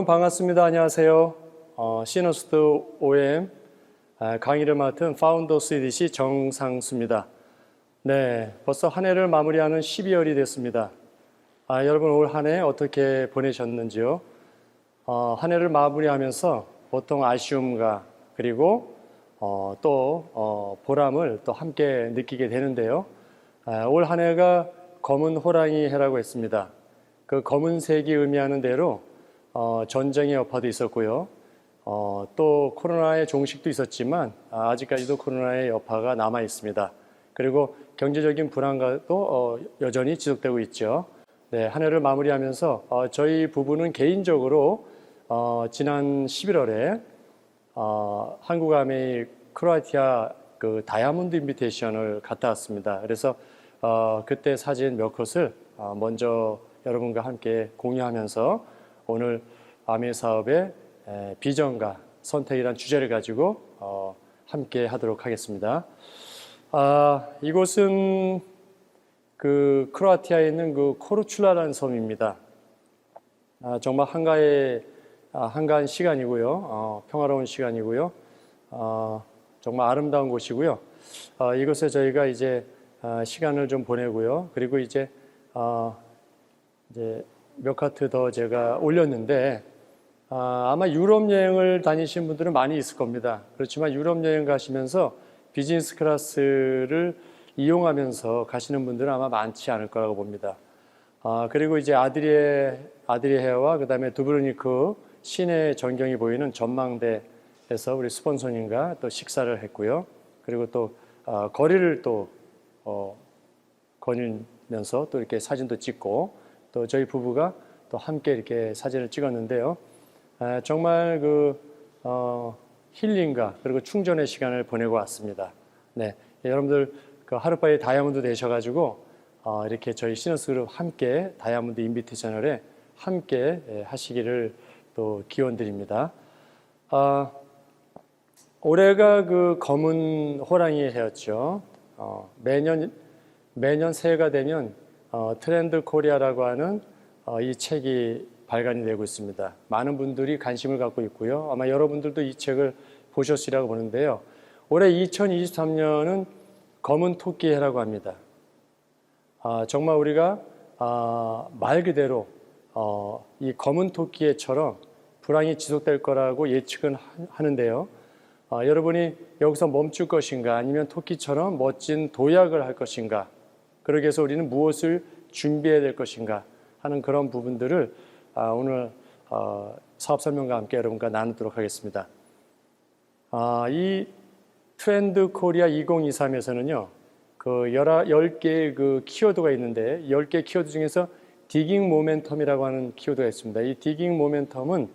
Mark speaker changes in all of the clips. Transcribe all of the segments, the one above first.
Speaker 1: 여러분 반갑습니다. 안녕하세요. 시너스트 OM 강의를 맡은 파운더스 EDC 정상수입니다. 네, 벌써 한 해를 마무리하는 12월이 됐습니다. 여러분 올 한 해 어떻게 보내셨는지요? 한 해를 마무리하면서 보통 아쉬움과 그리고 또 보람을 또 함께 느끼게 되는데요. 올 한 해가 검은 호랑이 해라고 했습니다. 그 검은색이 의미하는 대로 전쟁의 여파도 있었고요. 또 코로나의 종식도 있었지만 아직까지도 코로나의 여파가 남아 있습니다. 그리고 경제적인 불안감도 여전히 지속되고 있죠. 네, 한 해를 마무리하면서 저희 부부는 개인적으로 지난 11월에 한국 아메이 크로아티아 그 다이아몬드 인비테이션을 갔다 왔습니다. 그래서 그때 사진 몇 컷을 먼저 여러분과 함께 공유하면서 오늘 아메 사업의 비전과 선택이란 주제를 가지고 함께 하도록 하겠습니다. 이곳은 그 크로아티아에 있는 그 코르출라라는 섬입니다. 정말 한가한 시간이고요. 평화로운 시간이고요. 정말 아름다운 곳이고요. 이곳에 저희가 이제 시간을 좀 보내고요. 그리고 이제 몇 카트 더 제가 올렸는데 아마 유럽 여행을 다니신 분들은 많이 있을 겁니다. 그렇지만 유럽 여행 가시면서 비즈니스 클래스를 이용하면서 가시는 분들은 아마 많지 않을 거라고 봅니다. 그리고 이제 아드리헤와 그 다음에 두브르니크 시내 전경이 보이는 전망대에서 우리 스폰서님과 또 식사를 했고요. 그리고 또 거리를 또 거니면서 또 이렇게 사진도 찍고 또 저희 부부가 또 함께 이렇게 사진을 찍었는데요. 정말 그 힐링과 그리고 충전의 시간을 보내고 왔습니다. 네, 여러분들 그 하루빨리 다이아몬드 되셔가지고 이렇게 저희 시너스그룹 함께 다이아몬드 인비테이셔널에 함께 하시기를 또 기원드립니다. 올해가 그 검은 호랑이 해였죠. 매년 새해가 되면 트렌드 코리아라고 하는 이 책이 발간이 되고 있습니다. 많은 분들이 관심을 갖고 있고요. 아마 여러분들도 이 책을 보셨으리라고 보는데요. 올해 2023년은 검은 토끼 해라고 합니다. 정말 우리가 말 그대로 이 검은 토끼처럼 불황이 지속될 거라고 예측은 하는데요. 여러분이 여기서 멈출 것인가 아니면 토끼처럼 멋진 도약을 할 것인가, 그러기 위해서 우리는 무엇을 준비해야 될 것인가 하는 그런 부분들을 오늘 사업 설명과 함께 여러분과 나누도록 하겠습니다. 이 트렌드 코리아 2023에서는요, 그 10개의 그 키워드가 있는데 10개 키워드 중에서 디깅 모멘텀이라고 하는 키워드가 있습니다. 이 디깅 모멘텀은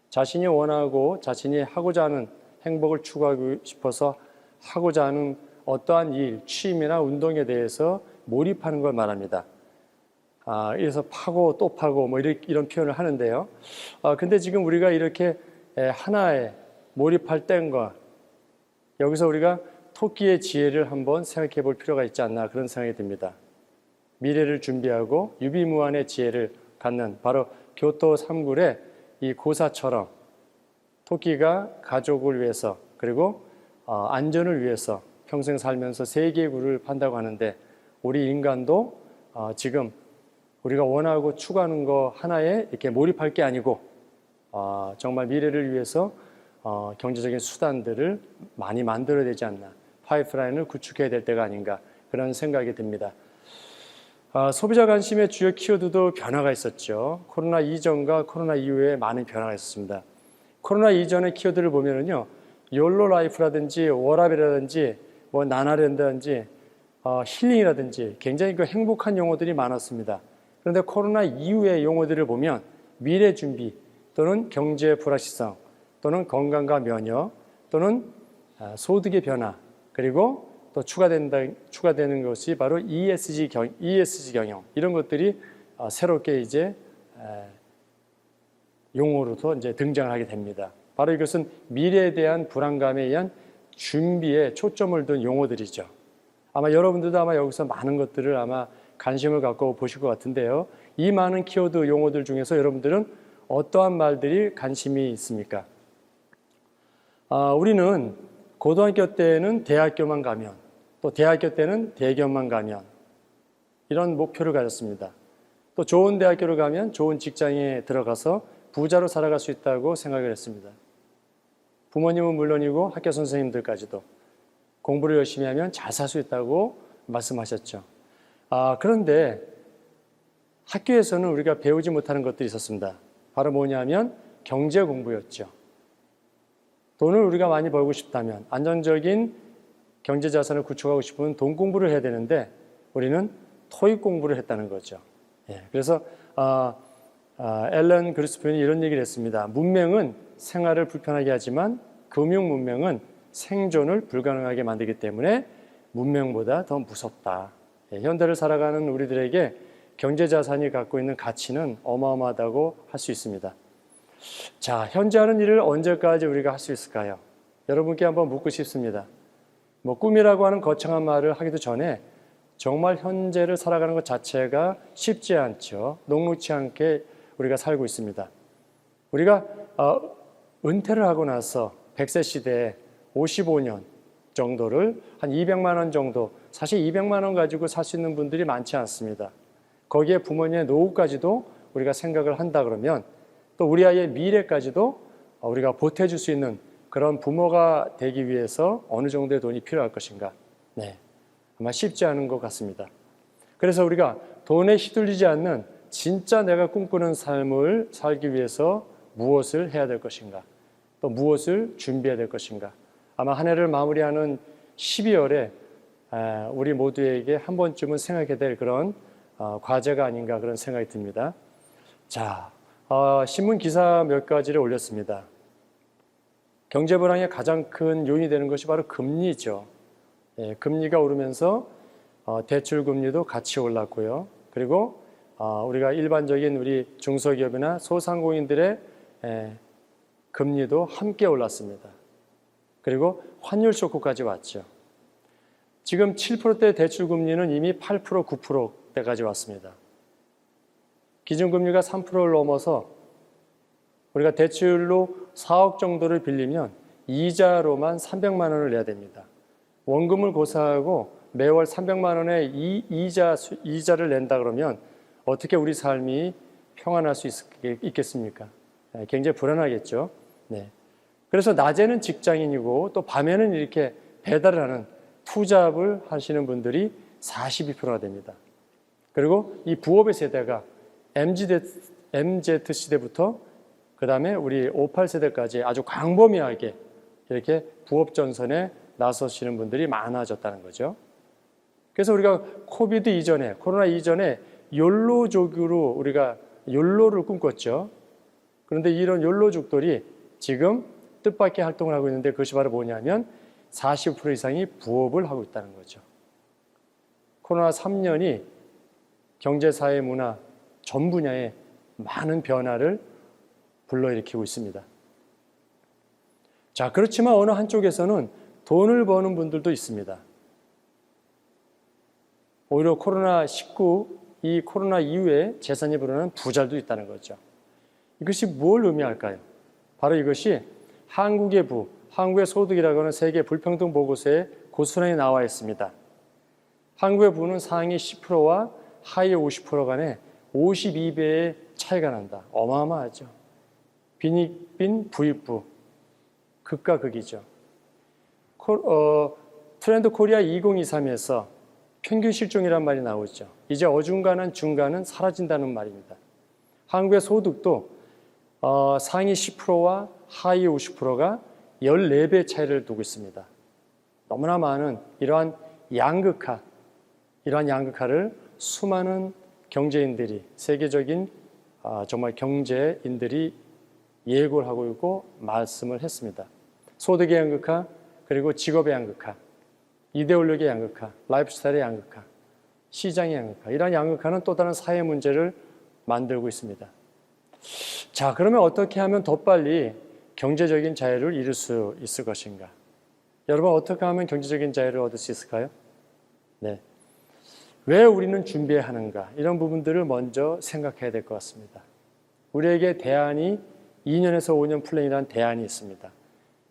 Speaker 1: 자신이 원하고 자신이 하고자 하는 행복을 추구하고 싶어서 하고자 하는 어떠한 일, 취미나 운동에 대해서 몰입하는 걸 말합니다. 그래서 파고 또 파고 뭐 이런 표현을 하는데요. 근데 지금 우리가 이렇게 하나에 몰입할 때인가, 여기서 우리가 토끼의 지혜를 한번 생각해 볼 필요가 있지 않나, 그런 생각이 듭니다. 미래를 준비하고 유비무환의 지혜를 갖는 바로 교토 3굴의 이 고사처럼 토끼가 가족을 위해서 그리고 안전을 위해서 평생 살면서 세계의 굴을 판다고 하는데, 우리 인간도 지금 우리가 원하고 추구하는 거 하나에 이렇게 몰입할 게 아니고 정말 미래를 위해서 경제적인 수단들을 많이 만들어야 되지 않나, 파이프라인을 구축해야 될 때가 아닌가, 그런 생각이 듭니다. 소비자 관심의 주요 키워드도 변화가 있었죠. 코로나 이전과 코로나 이후에 많은 변화가 있었습니다. 코로나 이전의 키워드를 보면은요, 욜로 라이프라든지 워라벨이라든지 뭐 나나랜드라든지 힐링이라든지 굉장히 그 행복한 용어들이 많았습니다. 그런데 코로나 이후의 용어들을 보면 미래 준비 또는 경제 불확실성 또는 건강과 면역 또는 소득의 변화, 그리고 또 추가되는 것이 바로 ESG 경영, 이런 것들이 새롭게 이제 용어로서 이제 등장을 하게 됩니다. 바로 이것은 미래에 대한 불안감에 의한 준비에 초점을 둔 용어들이죠. 아마 여러분들도 아마 여기서 많은 것들을 아마 관심을 갖고 보실 것 같은데요. 이 많은 키워드 용어들 중에서 여러분들은 어떠한 말들이 관심이 있습니까? 우리는 고등학교 때는 대학교만 가면, 또 대학교 때는 대기업만 가면 이런 목표를 가졌습니다. 또 좋은 대학교를 가면 좋은 직장에 들어가서 부자로 살아갈 수 있다고 생각을 했습니다. 부모님은 물론이고 학교 선생님들까지도 공부를 열심히 하면 잘 살 수 있다고 말씀하셨죠. 그런데 학교에서는 우리가 배우지 못하는 것들이 있었습니다. 바로 뭐냐면 경제 공부였죠. 돈을 우리가 많이 벌고 싶다면, 안정적인 경제 자산을 구축하고 싶으면 돈 공부를 해야 되는데 우리는 토익 공부를 했다는 거죠. 그래서 앨런 그리스핀이 이런 얘기를 했습니다. 문명은 생활을 불편하게 하지만 금융 문명은 생존을 불가능하게 만들기 때문에 문명보다 더 무섭다. 현대를 살아가는 우리들에게 경제 자산이 갖고 있는 가치는 어마어마하다고 할 수 있습니다. 자, 현재 하는 일을 언제까지 우리가 할 수 있을까요? 여러분께 한번 묻고 싶습니다. 꿈이라고 하는 거창한 말을 하기도 전에 정말 현재를 살아가는 것 자체가 쉽지 않죠. 녹록치 않게 우리가 살고 있습니다. 우리가 은퇴를 하고 나서 100세 시대에 55년 정도를 한 200만 원 정도, 사실 200만 원 가지고 살 수 있는 분들이 많지 않습니다. 거기에 부모님의 노후까지도 우리가 생각을 한다 그러면 또 우리 아이의 미래까지도 우리가 보태줄 수 있는 그런 부모가 되기 위해서 어느 정도의 돈이 필요할 것인가? 아마 쉽지 않은 것 같습니다. 그래서 우리가 돈에 휘둘리지 않는 진짜 내가 꿈꾸는 삶을 살기 위해서 무엇을 해야 될 것인가? 또 무엇을 준비해야 될 것인가? 아마 한 해를 마무리하는 12월에 우리 모두에게 한 번쯤은 생각해야 될 그런 과제가 아닌가 그런 생각이 듭니다. 자, 신문 기사 몇 가지를 올렸습니다. 경제 불황의 가장 큰 요인이 되는 것이 바로 금리죠. 금리가 오르면서 대출 금리도 같이 올랐고요. 그리고 우리가 일반적인 우리 중소기업이나 소상공인들의 금리도 함께 올랐습니다. 그리고 환율 쇼크까지 왔죠. 지금 7%대 대출 금리는 이미 8%, 9%대까지 왔습니다. 기준금리가 3%를 넘어서 우리가 대출로 4억 정도를 빌리면 이자로만 300만 원을 내야 됩니다. 원금을 고사하고 매월 300만 원의 이자를 낸다 그러면 어떻게 우리 삶이 평안할 수 있겠습니까? 굉장히 불안하겠죠. 그래서 낮에는 직장인이고 또 밤에는 이렇게 배달을 하는 투잡을 하시는 분들이 42%가 됩니다. 그리고 이 부업의 세대가 MZ 시대부터 그 다음에 우리 58세대까지 아주 광범위하게 이렇게 부업 전선에 나서시는 분들이 많아졌다는 거죠. 그래서 우리가 코로나 이전에 욜로족으로 우리가 욜로를 꿈꿨죠. 그런데 이런 욜로족들이 지금 뜻밖의 활동을 하고 있는데 그것이 바로 뭐냐면 40% 이상이 부업을 하고 있다는 거죠. 코로나 3년이 경제, 사회, 문화 전 분야에 많은 변화를 불러일으키고 있습니다. 자, 그렇지만 어느 한쪽에서는 돈을 버는 분들도 있습니다. 오히려 이 코로나 이후에 재산이 불어나는 부자도 있다는 거죠. 이것이 뭘 의미할까요? 바로 이것이 한국의 소득이라고 하는 세계 불평등 보고서에 고스란히 나와 있습니다. 한국의 부는 상위 10%와 하위 50% 간에 52배의 차이가 난다. 어마어마하죠. 빈익빈 부익부, 극과 극이죠. 트렌드 코리아 2023에서 평균 실종이란 말이 나오죠. 이제 어중간한 중간은 사라진다는 말입니다. 한국의 소득도 상위 10%와 하위 50%가 14배 차이를 두고 있습니다. 너무나 많은 이러한 양극화를 수많은 경제인들이, 세계적인 정말 경제인들이 예고를 하고 있고 말씀을 했습니다. 소득의 양극화, 그리고 직업의 양극화, 이데올로기의 양극화, 라이프스타일의 양극화, 시장의 양극화, 이러한 양극화는 또 다른 사회 문제를 만들고 있습니다. 자, 그러면 어떻게 하면 더 빨리 경제적인 자유를 이룰 수 있을 것인가? 여러분, 어떻게 하면 경제적인 자유를 얻을 수 있을까요? 왜 우리는 준비해야 하는가? 이런 부분들을 먼저 생각해야 될 것 같습니다. 우리에게 대안이 2년에서 5년 플랜이라는 대안이 있습니다.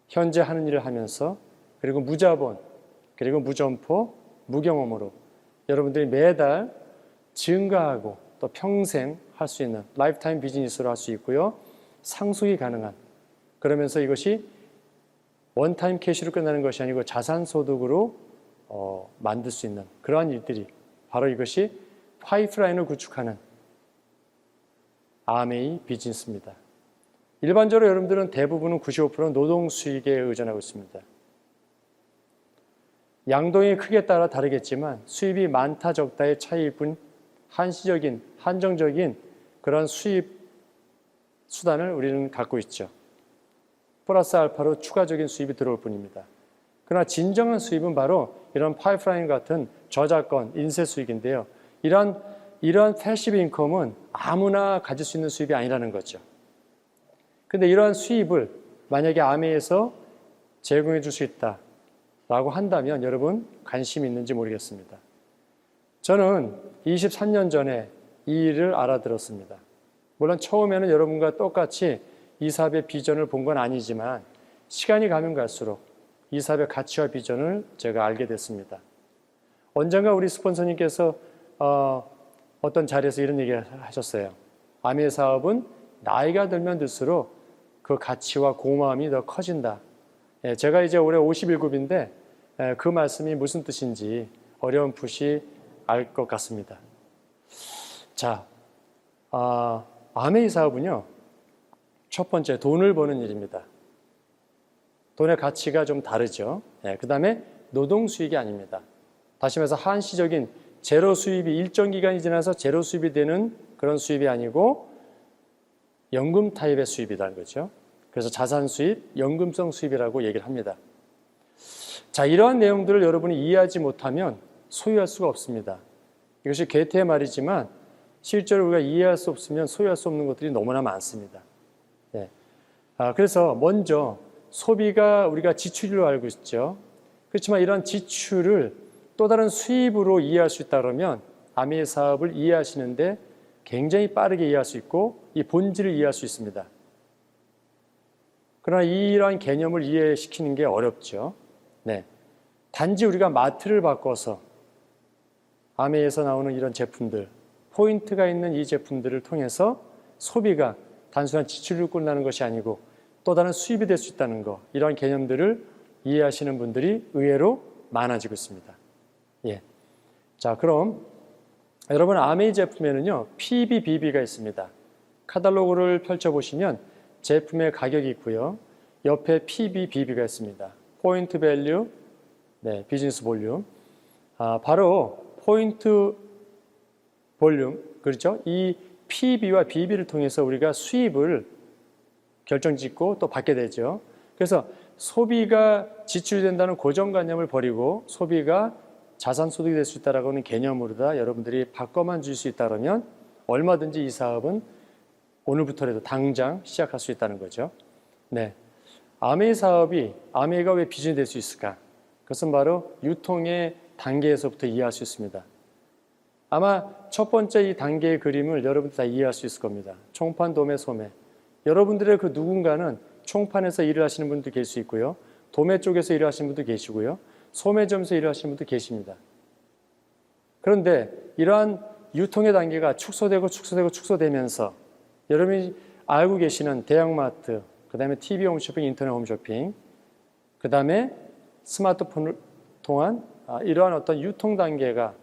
Speaker 1: 현재 하는 일을 하면서 그리고 무자본, 그리고 무점포, 무경험으로 여러분들이 매달 증가하고 또 평생 할 수 있는 라이프타임 비즈니스로 할 수 있고요. 상속이 가능한, 그러면서 이것이 원타임 캐시로 끝나는 것이 아니고 자산소득으로 만들 수 있는 그러한 일들이 바로 이것이 파이프라인을 구축하는 아메이 비즈니스입니다. 일반적으로 여러분들은 대부분은 95%는 노동 수익에 의존하고 있습니다. 양동이 크기에 따라 다르겠지만 수입이 많다 적다의 차이일 뿐 한시적인, 한정적인 그런 수입 수단을 우리는 갖고 있죠. 플러스 알파로 추가적인 수입이 들어올 뿐입니다. 그러나 진정한 수입은 바로 이런 파이프라인 같은 저작권, 인쇄 수익인데요. 이러한 패시브 인컴은 아무나 가질 수 있는 수입이 아니라는 거죠. 근데 이러한 수입을 만약에 아메에서 제공해 줄 수 있다라고 한다면 여러분 관심이 있는지 모르겠습니다. 저는 23년 전에 이 일을 알아들었습니다. 물론 처음에는 여러분과 똑같이 이 사업의 비전을 본 건 아니지만 시간이 가면 갈수록 이 사업의 가치와 비전을 제가 알게 됐습니다. 언젠가 우리 스폰서님께서 어떤 자리에서 이런 얘기를 하셨어요. 아메 사업은 나이가 들면 들수록 그 가치와 고마움이 더 커진다. 제가 이제 올해 51급인데 그 말씀이 무슨 뜻인지 어렴풋이 알 것 같습니다. 자, 아메이 사업은요, 첫 번째 돈을 버는 일입니다. 돈의 가치가 좀 다르죠. 그 다음에 노동 수익이 아닙니다. 다시 말해서 한시적인 제로 수입이 일정 기간이 지나서 제로 수입이 되는 그런 수입이 아니고 연금 타입의 수입이라는 거죠. 그래서 자산 수입, 연금성 수입이라고 얘기를 합니다. 자, 이러한 내용들을 여러분이 이해하지 못하면 소유할 수가 없습니다. 이것이 괴테의 말이지만 실제로 우리가 이해할 수 없으면 소유할 수 없는 것들이 너무나 많습니다. 네. 그래서 먼저 소비가 우리가 지출로 알고 있죠. 그렇지만 이런 지출을 또 다른 수입으로 이해할 수 있다 그러면 아메 사업을 이해하시는데 굉장히 빠르게 이해할 수 있고 이 본질을 이해할 수 있습니다. 그러나 이러한 개념을 이해시키는 게 어렵죠. 네. 단지 우리가 마트를 바꿔서 아메에서 나오는 이런 제품들, 포인트가 있는 이 제품들을 통해서 소비가 단순한 지출로 끝나는 것이 아니고 또 다른 수입이 될 수 있다는 것, 이러한 개념들을 이해하시는 분들이 의외로 많아지고 있습니다. 예. 자, 그럼 여러분 아메이 제품에는요, PBBB가 있습니다. 카탈로그를 펼쳐보시면 제품의 가격이 있고요. 옆에 PBBB가 있습니다. 포인트 밸류, 네, 비즈니스 볼륨. 바로 포인트 볼륨, 그렇죠? 이 PB와 BB를 통해서 우리가 수입을 결정짓고 또 받게 되죠. 그래서 소비가 지출된다는 고정관념을 버리고 소비가 자산소득이 될 수 있다라고 하는 개념으로다 여러분들이 바꿔만 줄 수 있다면 얼마든지 이 사업은 오늘부터라도 당장 시작할 수 있다는 거죠. 네, 아메이 사업이 아메이가 왜 비전이 될 수 있을까? 그것은 바로 유통의 단계에서부터 이해할 수 있습니다. 아마 첫 번째 이 단계의 그림을 여러분들 다 이해할 수 있을 겁니다. 총판, 도매, 소매. 여러분들의 그 누군가는 총판에서 일을 하시는 분도 계실 수 있고요. 도매 쪽에서 일을 하시는 분도 계시고요. 소매점에서 일을 하시는 분도 계십니다. 그런데 이러한 유통의 단계가 축소되면서 여러분이 알고 계시는 대형마트, 그 다음에 TV 홈쇼핑, 인터넷 홈쇼핑, 그 다음에 스마트폰을 통한 이러한 어떤 유통 단계가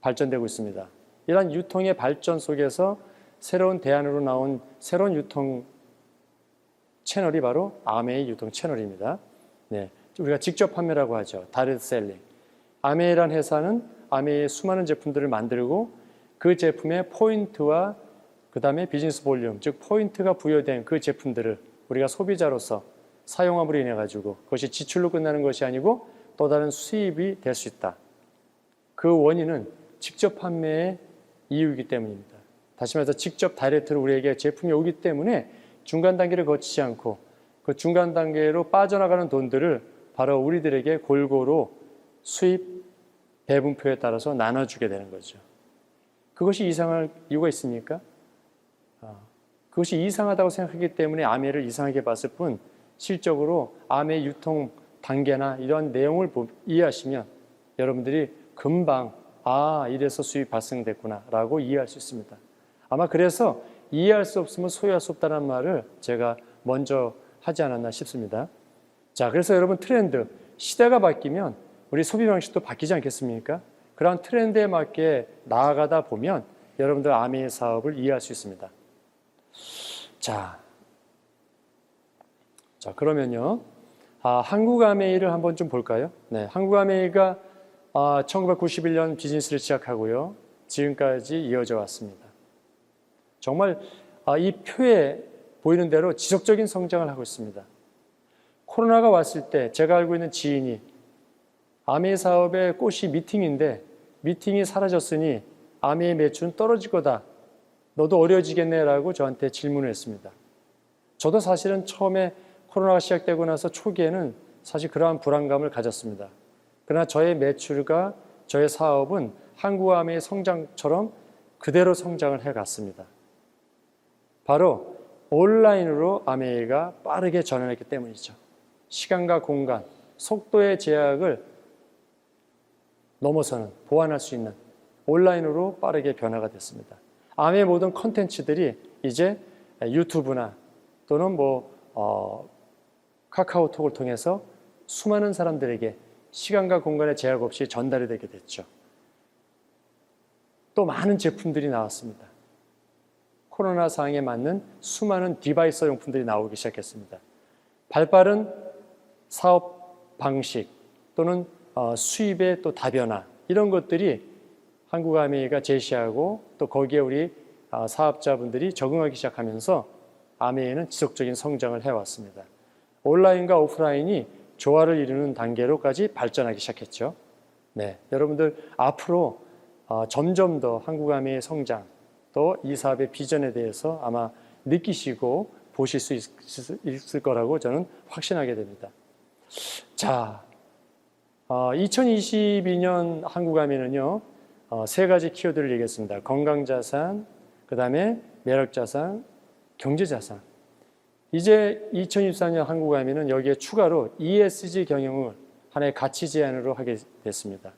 Speaker 1: 발전되고 있습니다. 이러한 유통의 발전 속에서 새로운 대안으로 나온 새로운 유통 채널이 바로 아메이 유통 채널입니다. 네, 우리가 직접 판매라고 하죠. 다이렉트 셀링. 아메이란 회사는 아메이의 수많은 제품들을 만들고 그 제품의 포인트와 그 다음에 비즈니스 볼륨, 즉 포인트가 부여된 그 제품들을 우리가 소비자로서 사용함으로 인해 가지고 그것이 지출로 끝나는 것이 아니고 또 다른 수입이 될 수 있다. 그 원인은 직접 판매의 이유이기 때문입니다. 다시 말해서 직접 다이렉트로 우리에게 제품이 오기 때문에 중간 단계를 거치지 않고 그 중간 단계로 빠져나가는 돈들을 바로 우리들에게 골고루 수입 배분표에 따라서 나눠주게 되는 거죠. 그것이 이상할 이유가 있습니까? 그것이 이상하다고 생각하기 때문에 아메이를 이상하게 봤을 뿐 실적으로 아메이 유통 단계나 이러한 내용을 이해하시면 여러분들이 금방 이래서 수입 발생됐구나 라고 이해할 수 있습니다. 아마 그래서 이해할 수 없으면 소유할 수 없다는 말을 제가 먼저 하지 않았나 싶습니다. 자, 그래서 여러분 트렌드, 시대가 바뀌면 우리 소비 방식도 바뀌지 않겠습니까? 그런 트렌드에 맞게 나아가다 보면 여러분들 아메이 사업을 이해할 수 있습니다. 자 그러면요. 한국 아메이를 한번 좀 볼까요? 네, 한국 아메이가 1991년 비즈니스를 시작하고요. 지금까지 이어져 왔습니다. 정말 이 표에 보이는 대로 지속적인 성장을 하고 있습니다. 코로나가 왔을 때 제가 알고 있는 지인이 아메이 사업의 꽃이 미팅인데 미팅이 사라졌으니 아메이 매출은 떨어질 거다. 너도 어려워지겠네 라고 저한테 질문을 했습니다. 저도 사실은 처음에 코로나가 시작되고 나서 초기에는 사실 그러한 불안감을 가졌습니다. 그러나 저의 매출과 저의 사업은 한국 아메이의 성장처럼 그대로 성장을 해갔습니다. 바로 온라인으로 아메이가 빠르게 전환했기 때문이죠. 시간과 공간, 속도의 제약을 넘어서는 보완할 수 있는 온라인으로 빠르게 변화가 됐습니다. 아메이 모든 콘텐츠들이 이제 유튜브나 또는 카카오톡을 통해서 수많은 사람들에게 시간과 공간의 제약 없이 전달이 되게 됐죠. 또 많은 제품들이 나왔습니다. 코로나 상황에 맞는 수많은 디바이스 용품들이 나오기 시작했습니다. 발빠른 사업 방식 또는 수입의 또 다변화 이런 것들이 한국 아메이가 제시하고 또 거기에 우리 사업자분들이 적응하기 시작하면서 아메이는 지속적인 성장을 해왔습니다. 온라인과 오프라인이 조화를 이루는 단계로까지 발전하기 시작했죠. 네, 여러분들 앞으로 점점 더 한국 아메이의 성장 또 이 사업의 비전에 대해서 아마 느끼시고 보실 수 있을 거라고 저는 확신하게 됩니다. 자, 2022년 한국 아메이는요, 세 가지 키워드를 얘기했습니다. 건강자산, 그 다음에 매력자산, 경제자산. 이제 2024년 한국 아메이는 여기에 추가로 ESG 경영을 하나의 가치 제안으로 하게 됐습니다.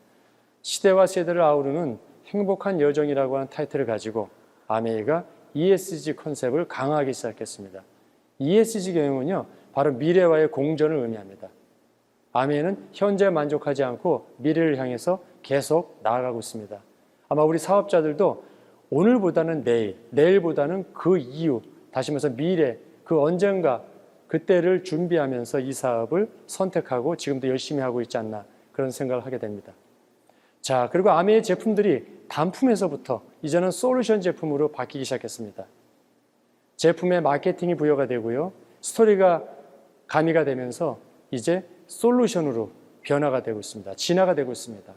Speaker 1: 시대와 세대를 아우르는 행복한 여정이라고 하는 타이틀을 가지고 아메이가 ESG 컨셉을 강화하기 시작했습니다. ESG 경영은요, 바로 미래와의 공존을 의미합니다. 아메이는 현재에 만족하지 않고 미래를 향해서 계속 나아가고 있습니다. 아마 우리 사업자들도 오늘보다는 내일, 내일보다는 그 이후, 다시 말해서 미래, 그 언젠가 그때를 준비하면서 이 사업을 선택하고 지금도 열심히 하고 있지 않나 그런 생각을 하게 됩니다. 자, 그리고 아메이의 제품들이 단품에서부터 이제는 솔루션 제품으로 바뀌기 시작했습니다. 제품의 마케팅이 부여가 되고요. 스토리가 가미가 되면서 이제 솔루션으로 변화가 되고 있습니다. 진화가 되고 있습니다.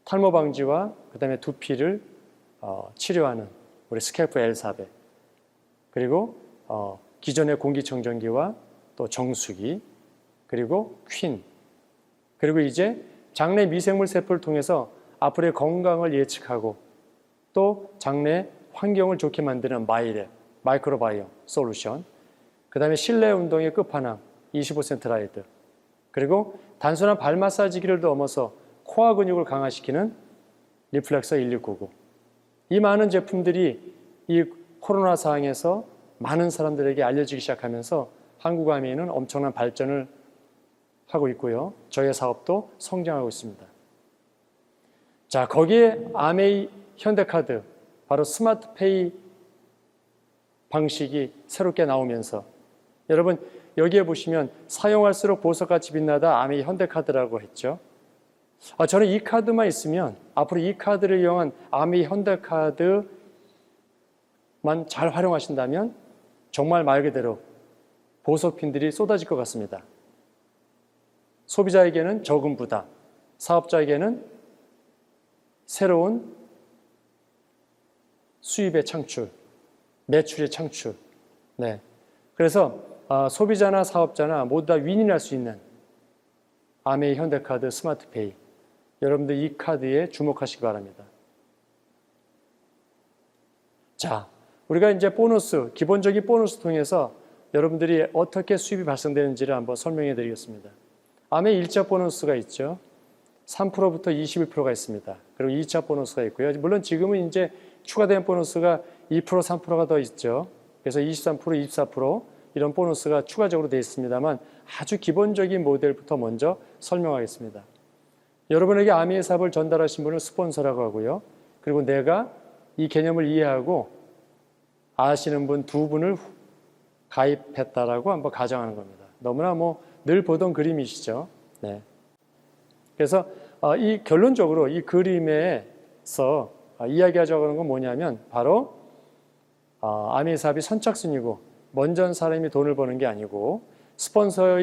Speaker 1: 탈모 방지와 그다음에 두피를 치료하는 우리 스캘프 L400 그리고 기존의 공기청정기와 또 정수기 그리고 퀸 그리고 이제 장내 미생물 세포를 통해서 앞으로의 건강을 예측하고 또 장내 환경을 좋게 만드는 마이랩 마이크로바이옴 솔루션 그 다음에 실내 운동의 끝판왕 25% 라이드 그리고 단순한 발 마사지기를 넘어서 코어 근육을 강화시키는 리플렉서 1699 이 많은 제품들이 이 코로나 상황에서 많은 사람들에게 알려지기 시작하면서 한국 아메이는 엄청난 발전을 하고 있고요. 저의 사업도 성장하고 있습니다. 자, 거기에 아메이 현대카드 바로 스마트페이 방식이 새롭게 나오면서 여러분 여기에 보시면 사용할수록 보석같이 빛나다 아메이 현대카드라고 했죠. 저는 이 카드만 있으면 앞으로 이 카드를 이용한 아메이 현대카드만 잘 활용하신다면 정말 말 그대로 보석핀들이 쏟아질 것 같습니다. 소비자에게는 적은 부담, 사업자에게는 새로운 수입의 창출, 매출의 창출. 네. 그래서 소비자나 사업자나 모두 다 윈윈할 수 있는 아메이 현대카드 스마트페이. 여러분들 이 카드에 주목하시기 바랍니다. 자, 우리가 이제 보너스, 기본적인 보너스 통해서 여러분들이 어떻게 수입이 발생되는지를 한번 설명해 드리겠습니다. 아메 1차 보너스가 있죠. 3%부터 21%가 있습니다. 그리고 2차 보너스가 있고요. 물론 지금은 이제 추가된 보너스가 2%, 3%가 더 있죠. 그래서 23%, 24% 이런 보너스가 추가적으로 되어 있습니다만 아주 기본적인 모델부터 먼저 설명하겠습니다. 여러분에게 아미의 사업을 전달하신 분을 스폰서라고 하고요. 그리고 내가 이 개념을 이해하고 아시는 분 두 분을 가입했다라고 한번 가정하는 겁니다. 너무나 늘 보던 그림이시죠. 네. 그래서 이 결론적으로 이 그림에서 이야기하자고 하는 건 뭐냐면 바로 아미의 사업이 선착순이고 먼저 한 사람이 돈을 버는 게 아니고 스폰서가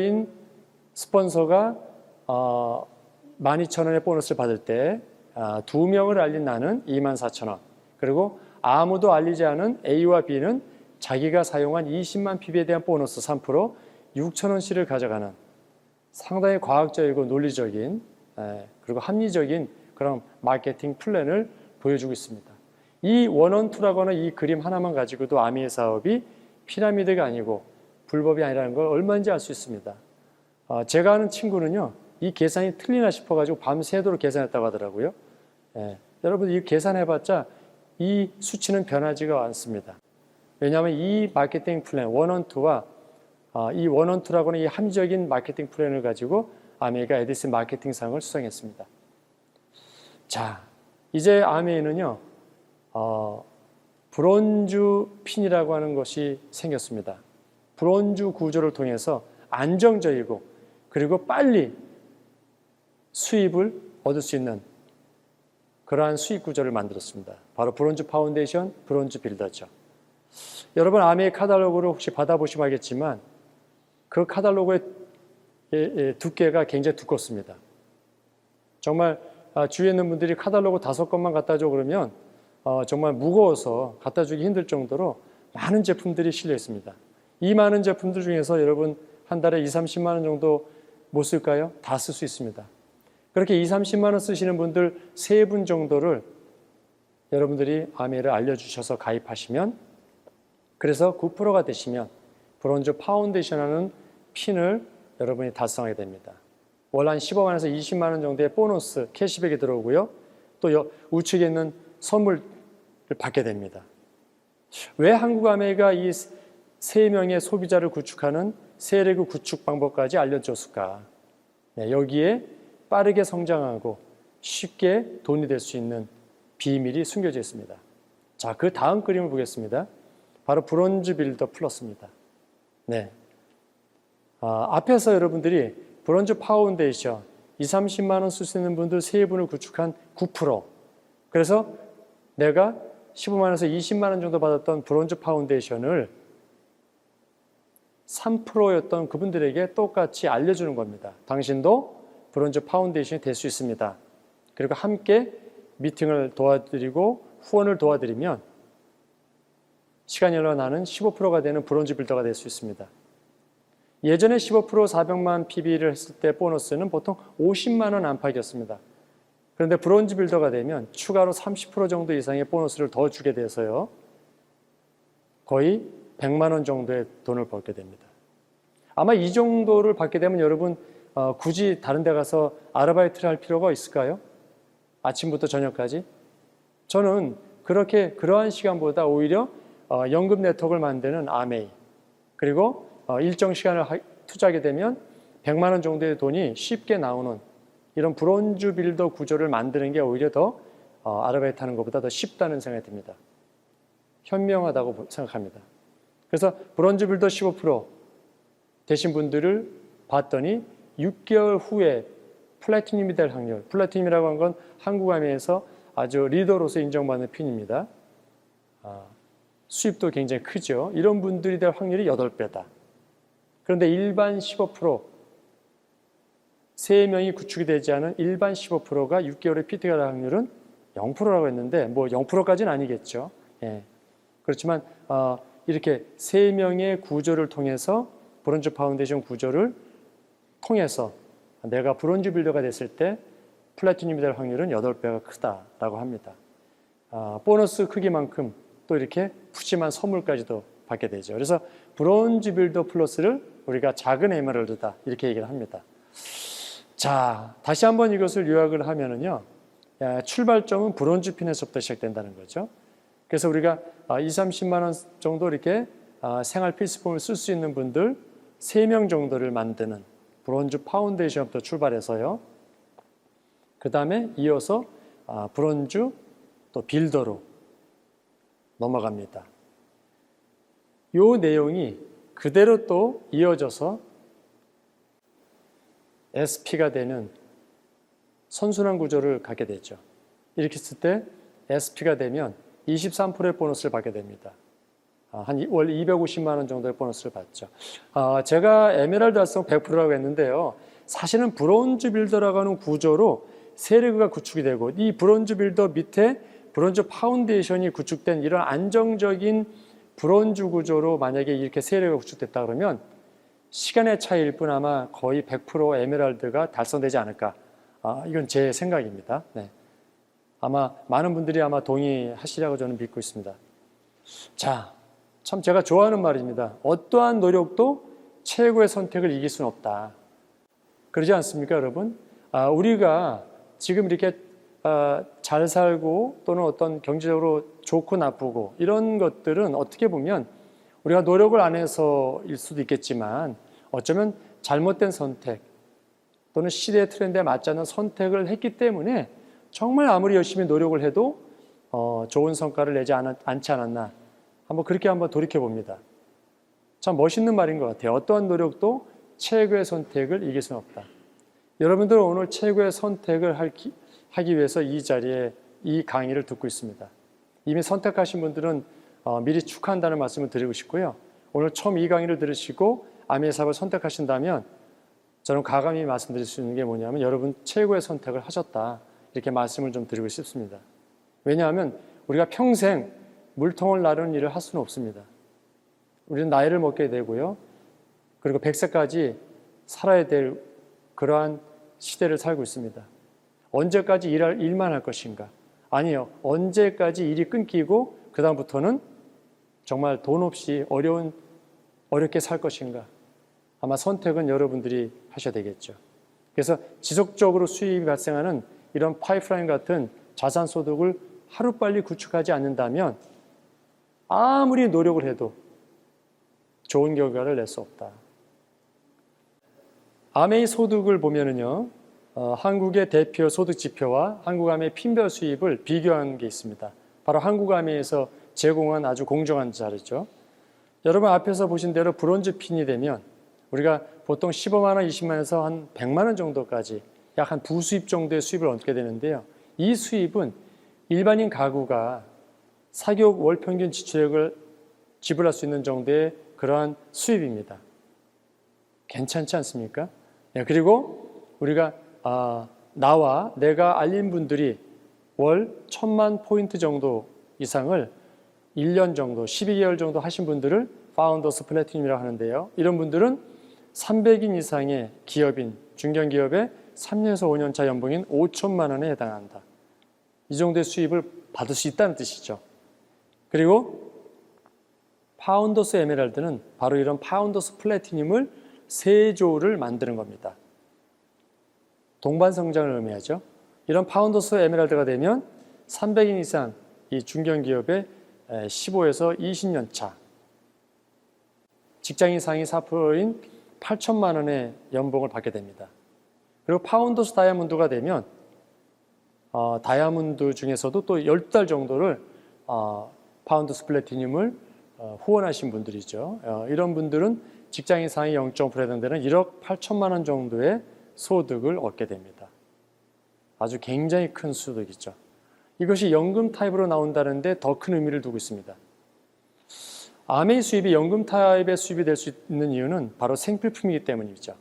Speaker 1: 12,000원의 보너스를 받을 때 2명을 알린 나는 24,000원 그리고 아무도 알리지 않은 A와 B는 자기가 사용한 20만 PB에 대한 보너스 3% 6,000원씩을 가져가는 상당히 과학적이고 논리적인 그리고 합리적인 그런 마케팅 플랜을 보여주고 있습니다. 이 원언투라고 하는 이 그림 하나만 가지고도 아미의 사업이 피라미드가 아니고 불법이 아니라는 걸 얼마인지 알 수 있습니다. 제가 아는 친구는요. 이 계산이 틀리나 싶어가지고 밤새도록 계산했다고 하더라고요. 여러분 이 계산해봤자 이 수치는 변하지가 않습니다. 왜냐하면 이 마케팅 플랜 원언투와 이 원언투라고 하는 이 합리적인 마케팅 플랜을 가지고 아메이가 에디슨 마케팅상을 수상했습니다. 자, 이제 아메이는요. 브론즈 핀이라고 하는 것이 생겼습니다. 브론즈 구조를 통해서 안정적이고 그리고 빨리 수입을 얻을 수 있는 그러한 수익 구조를 만들었습니다. 바로 브론즈 파운데이션, 브론즈 빌더죠. 여러분 아메이 카탈로그를 혹시 받아보시면 알겠지만 그 카탈로그의 두께가 굉장히 두껍습니다. 정말 주위에 있는 분들이 카탈로그 5권만 갖다 줘 그러면 정말 무거워서 갖다 주기 힘들 정도로 많은 제품들이 실려 있습니다. 이 많은 제품들 중에서 여러분 한 달에 20, 30만 원 정도 못 쓸까요? 다 쓸 수 있습니다. 그렇게 20, 30만 원 쓰시는 분들 3분 정도를 여러분들이 아메이를 알려주셔서 가입하시면 그래서 9%가 되시면 브론즈 파운데이션 하는 핀을 여러분이 달성하게 됩니다. 월 한 15만 원에서 20만 원 정도의 보너스, 캐시백이 들어오고요. 또 우측에 있는 선물을 받게 됩니다. 왜 한국 아메이가 이 3명의 소비자를 구축하는 세력의 구축 방법까지 알려줬을까? 여기에 빠르게 성장하고 쉽게 돈이 될 수 있는 비밀이 숨겨져 있습니다. 자, 그 다음 그림을 보겠습니다. 바로 브론즈 빌더 플러스입니다. 네. 앞에서 여러분들이 브론즈 파운데이션 20, 30만 원 쓸 수 있는 분들 3분을 구축한 9%. 그래서 내가 15만 원에서 20만 원 정도 받았던 브론즈 파운데이션을 3%였던 그분들에게 똑같이 알려주는 겁니다. 당신도 브론즈 파운데이션이 될 수 있습니다. 그리고 함께 미팅을 도와드리고 후원을 도와드리면 시간이 흘러 나는 15%가 되는 브론즈 빌더가 될 수 있습니다. 예전에 15% 400만 PB를 했을 때 보너스는 보통 50만 원 안팎이었습니다. 그런데 브론즈 빌더가 되면 추가로 30% 정도 이상의 보너스를 더 주게 돼서요. 거의 100만 원 정도의 돈을 벌게 됩니다. 아마 이 정도를 받게 되면 여러분 굳이 다른 데 가서 아르바이트를 할 필요가 있을까요? 아침부터 저녁까지? 저는 그러한 시간보다 오히려 연금 네트워크를 만드는 아메이 그리고 일정 시간을 투자하게 되면 100만 원 정도의 돈이 쉽게 나오는 이런 브론즈 빌더 구조를 만드는 게 오히려 더 아르바이트 하는 것보다 더 쉽다는 생각이 듭니다. 현명하다고 생각합니다. 그래서 브론즈 빌더 15% 되신 분들을 봤더니 6개월 후에 플래티늄이 될 확률, 플래티늄이라고 하는 건 한국 아메이에서 아주 리더로서 인정받는 핀입니다. 수입도 굉장히 크죠. 이런 분들이 될 확률이 8배다. 그런데 일반 15%, 3명이 구축이 되지 않은 일반 15%가 6개월의 PT가 될 확률은 0%라고 했는데 0%까지는 아니겠죠. 예. 그렇지만 이렇게 3명의 구조를 통해서 브론즈 파운데이션 구조를 통해서 내가 브론즈 빌더가 됐을 때 플래티늄이 될 확률은 8배가 크다라고 합니다. 보너스 크기만큼 또 이렇게 푸짐한 선물까지도 받게 되죠. 그래서 브론즈 빌더 플러스를 우리가 작은 에메랄드다 이렇게 얘기를 합니다. 자, 다시 한번 이것을 요약을 하면은요, 출발점은 브론즈 핀에서부터 시작된다는 거죠. 그래서 우리가 20-30만 원 정도 이렇게 생활 필수품을 쓸 수 있는 분들 3명 정도를 만드는 브론즈 파운데이션부터 출발해서요. 그 다음에 이어서 브론즈 또 빌더로 넘어갑니다. 이 내용이 그대로 또 이어져서 SP가 되는 선순환 구조를 갖게 되죠. 이렇게 했을 때 SP가 되면 23%의 보너스를 받게 됩니다. 한 월 250만 원 정도의 보너스를 받죠. 제가 에메랄드 달성 100%라고 했는데요. 사실은 브론즈 빌더라고 하는 구조로 세리그가 구축이 되고 이 브론즈 빌더 밑에 브론즈 파운데이션이 구축된 이런 안정적인 브론즈 구조로 만약에 이렇게 세리그가 구축됐다 그러면 시간의 차이일 뿐 아마 거의 100% 에메랄드가 달성되지 않을까. 이건 제 생각입니다. 네. 아마 많은 분들이 아마 동의하시라고 저는 믿고 있습니다. 자, 참 제가 좋아하는 말입니다. 어떠한 노력도 최고의 선택을 이길 수는 없다. 그러지 않습니까, 여러분? 우리가 지금 이렇게 잘 살고 또는 어떤 경제적으로 좋고 나쁘고 이런 것들은 어떻게 보면 우리가 노력을 안 해서일 수도 있겠지만 어쩌면 잘못된 선택 또는 시대의 트렌드에 맞지 않는 선택을 했기 때문에 정말 아무리 열심히 노력을 해도 좋은 성과를 내지 않지 않았나 그렇게 한번 돌이켜 봅니다. 참 멋있는 말인 것 같아요. 어떠한 노력도 최고의 선택을 이길 수는 없다. 여러분들은 오늘 최고의 선택을 하기 위해서 이 자리에 이 강의를 듣고 있습니다. 이미 선택하신 분들은 미리 축하한다는 말씀을 드리고 싶고요. 오늘 처음 이 강의를 들으시고 아미의 사업을 선택하신다면 저는 과감히 말씀드릴 수 있는 게 뭐냐면 여러분 최고의 선택을 하셨다. 이렇게 말씀을 좀 드리고 싶습니다. 왜냐하면 우리가 평생 물통을 나르는 일을 할 수는 없습니다. 우리는 나이를 먹게 되고요. 그리고 100세까지 살아야 될 그러한 시대를 살고 있습니다. 언제까지 일만 할 것인가? 아니요. 언제까지 일이 끊기고 그 다음부터는 정말 돈 없이 어렵게 살 것인가? 아마 선택은 여러분들이 하셔야 되겠죠. 그래서 지속적으로 수입이 발생하는 이런 파이프라인 같은 자산 소득을 하루빨리 구축하지 않는다면 아무리 노력을 해도 좋은 결과를 낼 수 없다. 아메이 소득을 보면은요, 한국의 대표 소득 지표와 한국아메이 핀별 수입을 비교한 게 있습니다. 바로 한국아메이에서 제공한 아주 공정한 자료죠. 여러분 앞에서 보신 대로 브론즈 핀이 되면 우리가 보통 15만 원, 20만 원에서 한 100만 원 정도까지 약 한 부수입 정도의 수입을 얻게 되는데요. 이 수입은 일반인 가구가 사교육 월 평균 지출액을 지불할 수 있는 정도의 그러한 수입입니다. 괜찮지 않습니까? 그리고 우리가 나와 내가 알린 분들이 월 1000만 포인트 정도 이상을 1년 정도, 12개월 정도 하신 분들을 파운더스 플래티늄이라고 하는데요. 이런 분들은 300인 이상의 기업인, 중견기업의 3년에서 5년 차 연봉인 5천만 원에 해당한다. 이 정도의 수입을 받을 수 있다는 뜻이죠. 그리고 파운더스 에메랄드는 바로 이런 파운더스 플래티늄을 3조를 만드는 겁니다. 동반 성장을 의미하죠. 이런 파운더스 에메랄드가 되면 300인 이상 이 중견기업의 15에서 20년 차 직장인 상위 4%인 8천만 원의 연봉을 받게 됩니다. 그리고 파운더스 다이아몬드가 되면 다이아몬드 중에서도 또 10달 정도를 파운더스 플래티늄을 후원하신 분들이죠. 이런 분들은 직장인 상위 0.5%에 해당되는 1억 8천만 원 정도의 소득을 얻게 됩니다. 아주 굉장히 큰 소득이죠. 이것이 연금 타입으로 나온다는데 더 큰 의미를 두고 있습니다. 아메이 수입이 연금 타입의 수입이 될 수 있는 이유는 바로 생필품이기 때문이죠.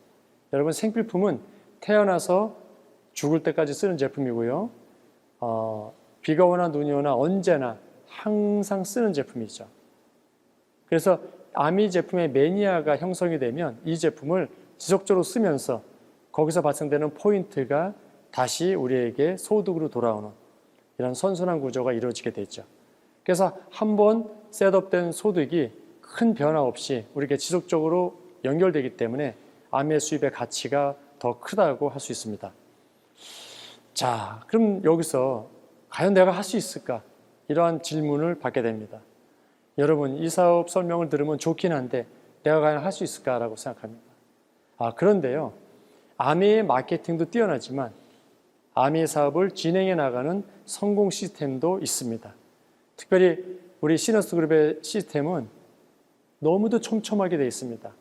Speaker 1: 여러분 생필품은 태어나서 죽을 때까지 쓰는 제품이고요. 비가 오나 눈이 오나 언제나 항상 쓰는 제품이죠. 그래서 아미 제품의 매니아가 형성이 되면 이 제품을 지속적으로 쓰면서 거기서 발생되는 포인트가 다시 우리에게 소득으로 돌아오는 이런 선순환 구조가 이루어지게 되죠. 그래서 한번 셋업된 소득이 큰 변화 없이 우리에게 지속적으로 연결되기 때문에 아미의 수입의 가치가 더 크다고 할 수 있습니다. 자, 그럼 여기서 과연 내가 할 수 있을까? 이러한 질문을 받게 됩니다. 여러분, 이 사업 설명을 들으면 좋긴 한데 내가 과연 할 수 있을까라고 생각합니다. 그런데요, 아미의 마케팅도 뛰어나지만 아미의 사업을 진행해 나가는 성공 시스템도 있습니다. 특별히 우리 시너스 그룹의 시스템은 너무도 촘촘하게 되어 있습니다.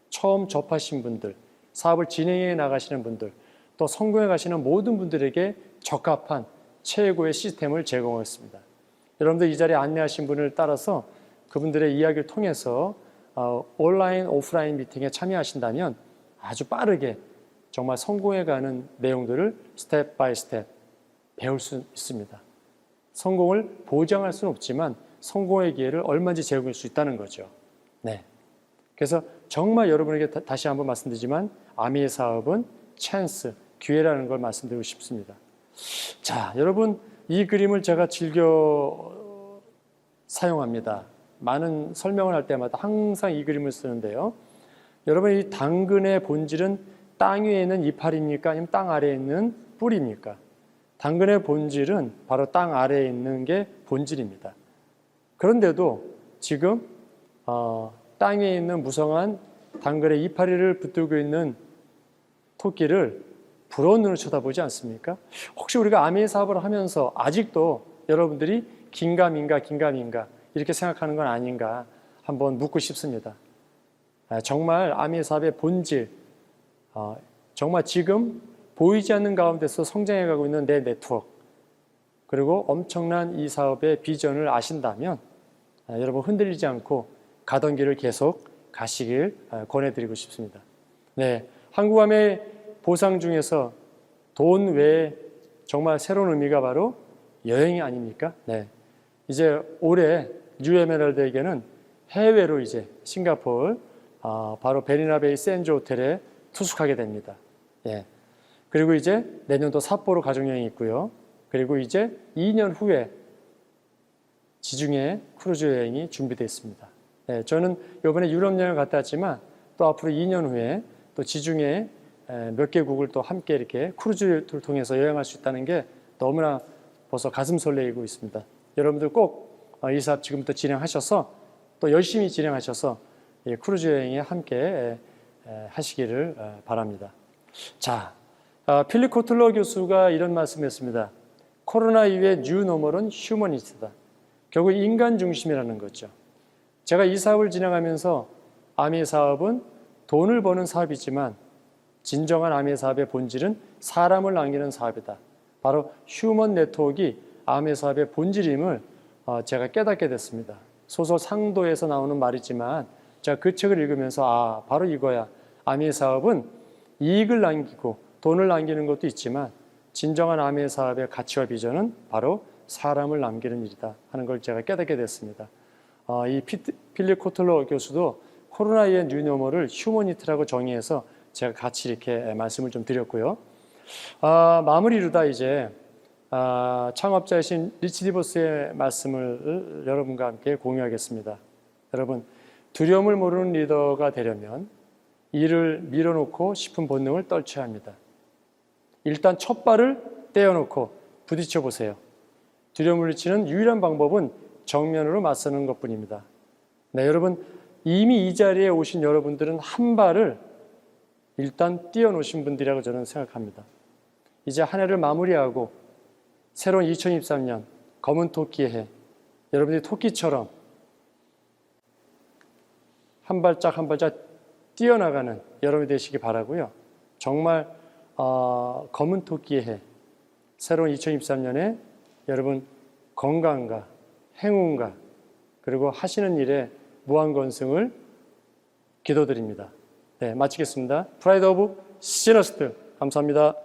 Speaker 1: 처음 접하신 분들, 사업을 진행해 나가시는 분들, 또 성공해 가시는 모든 분들에게 적합한 최고의 시스템을 제공했습니다. 여러분들 이 자리에 안내하신 분을 따라서 그분들의 이야기를 통해서 온라인, 오프라인 미팅에 참여하신다면 아주 빠르게 정말 성공해가는 내용들을 스텝 바이 스텝 배울 수 있습니다. 성공을 보장할 수는 없지만 성공의 기회를 얼마든지 제공할 수 있다는 거죠. 네. 그래서 정말 여러분에게 다시 한번 말씀드리지만 아미의 사업은 찬스, 기회라는 걸 말씀드리고 싶습니다. 자, 여러분, 이 그림을 제가 즐겨 사용합니다. 많은 설명을 할 때마다 항상 이 그림을 쓰는데요. 여러분, 이 당근의 본질은 땅 위에 있는 이파리입니까? 아니면 땅 아래에 있는 뿌리입니까? 당근의 본질은 바로 땅 아래에 있는 게 본질입니다. 그런데도 지금 땅 위에 있는 무성한 당근의 이파리를 붙들고 있는 토끼를 부러운 눈으로 쳐다보지 않습니까? 혹시 우리가 아미의 사업을 하면서 아직도 여러분들이 긴가민가 이렇게 생각하는 건 아닌가 한번 묻고 싶습니다. 정말 아미의 사업의 본질, 정말 지금 보이지 않는 가운데서 성장해가고 있는 내 네트워크, 그리고 엄청난 이 사업의 비전을 아신다면 여러분 흔들리지 않고 가던 길을 계속 가시길 권해드리고 싶습니다. 네, 한국암의 보상 중에서 돈 외에 정말 새로운 의미가 바로 여행이 아닙니까? 네, 이제 올해 뉴에메랄드에게는 해외로 이제 싱가포르, 바로 베리나베이 센조 호텔에 투숙하게 됩니다. 예. 그리고 이제 내년도 삿포로 가족여행이 있고요. 그리고 이제 2년 후에 지중해 크루즈 여행이 준비되어 있습니다. 네, 저는 이번에 유럽 여행을 갔다 왔지만 또 앞으로 2년 후에 또 지중해 몇 개국을 또 함께 이렇게 크루즈를 통해서 여행할 수 있다는 게 너무나 벌써 가슴 설레이고 있습니다. 여러분들 꼭 이 사업 지금부터 진행하셔서 또 열심히 진행하셔서 크루즈 여행에 함께 하시기를 바랍니다. 자, 필립 코틀러 교수가 이런 말씀했습니다. 코로나 이후의 뉴 노멀은 휴머니티다. 결국 인간 중심이라는 거죠. 제가 이 사업을 진행하면서 아미 사업은 돈을 버는 사업이지만 진정한 아미 사업의 본질은 사람을 남기는 사업이다. 바로 휴먼 네트워크가 아미 사업의 본질임을 제가 깨닫게 됐습니다. 소설 상도에서 나오는 말이지만 제가 그 책을 읽으면서 바로 이거야. 아미 사업은 이익을 남기고 돈을 남기는 것도 있지만 진정한 아미 사업의 가치와 비전은 바로 사람을 남기는 일이다 하는 걸 제가 깨닫게 됐습니다. 이 필립 코틀러 교수도 코로나의 뉴노멀을 휴머니티라고 정의해서 제가 같이 이렇게 말씀을 좀 드렸고요. 마무리로다 이제 창업자이신 리치 디버스의 말씀을 여러분과 함께 공유하겠습니다. 여러분, 두려움을 모르는 리더가 되려면 일을 밀어놓고 싶은 본능을 떨쳐야 합니다. 일단 첫 발을 떼어놓고 부딪혀 보세요. 두려움을 물리치는 유일한 방법은 정면으로 맞서는 것뿐입니다. 네, 여러분, 이미 이 자리에 오신 여러분들은 한 발을 일단 띄워놓으신 분들이라고 저는 생각합니다. 이제 한 해를 마무리하고 새로운 2023년 검은 토끼의 해, 여러분들이 토끼처럼 한 발짝 한 발짝 뛰어나가는 여러분이 되시기 바라고요. 정말 검은 토끼의 해, 새로운 2023년에 여러분 건강과 행운과 그리고 하시는 일에 무한건승을 기도드립니다. 네, 마치겠습니다. 프라이드 오브 시너스트 감사합니다.